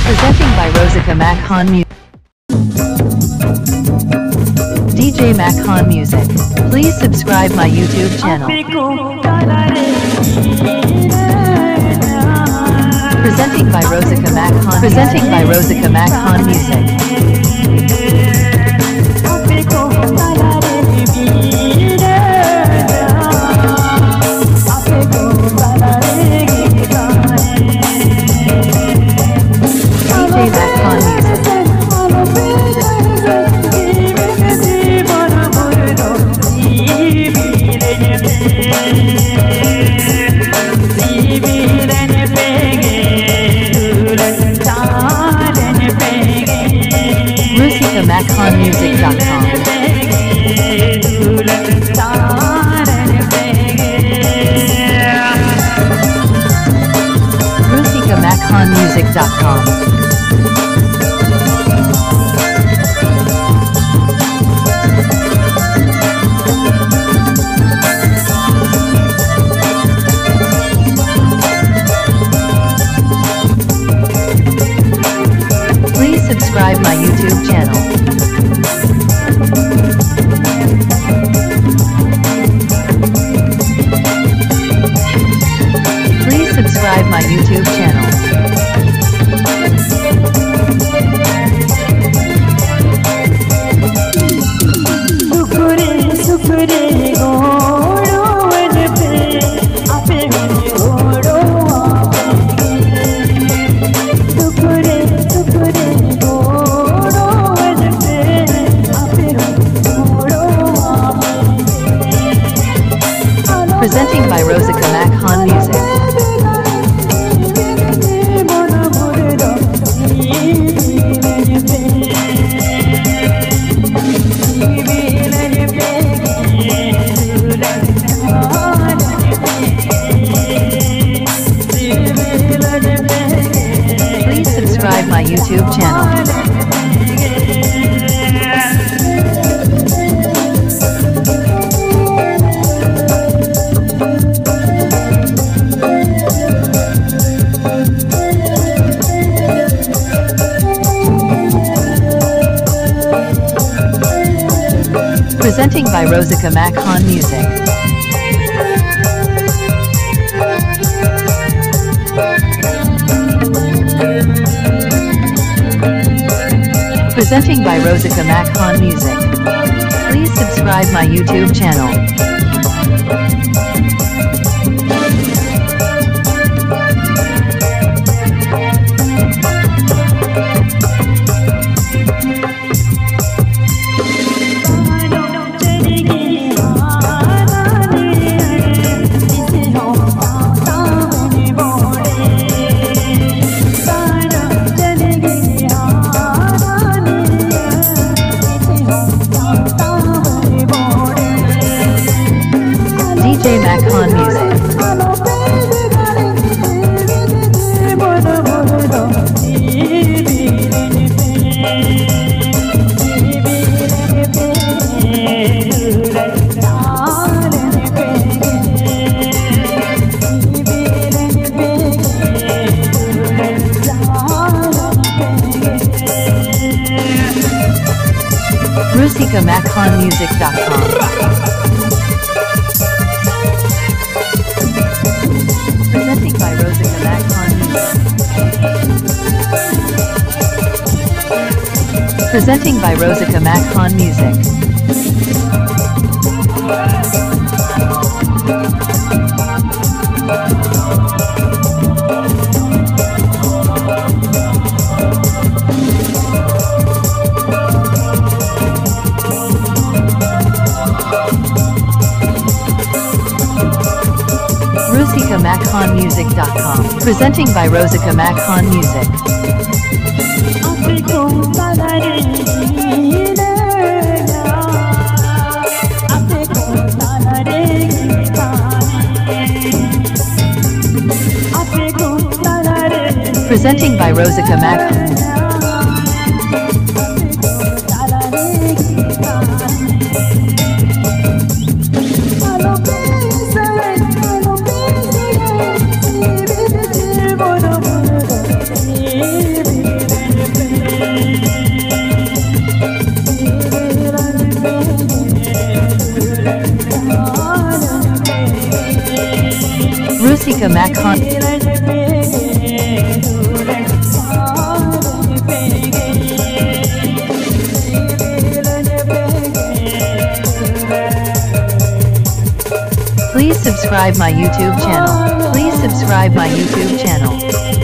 Presenting by Rosika Makhan Music. DJ Makhan Music. Please subscribe my YouTube channel. Presenting by Rosika Makhan. Presenting by Rosika Makhan Music. MakhanMusic.com. RusikaMakhanMusic.com. Please subscribe my YouTube channel. Please subscribe my YouTube channel. Presenting by Rosika Makhan Music. Please subscribe my YouTube channel. Presenting by Rosika Makhan Music. Presenting by Rosika Makhan Music. Please subscribe my YouTube channel. DJ Makhan Music. RusikaMakhanMusic.com. Presenting by Rosika Makhan Music. Presenting by Rosika Makhan Music. RusikaMakhanMusic.com. Presenting by Rosika Makhan Music. Presenting by Rosika Makhan. Rusika Makhan. Please subscribe my YouTube channel. Please subscribe my YouTube channel.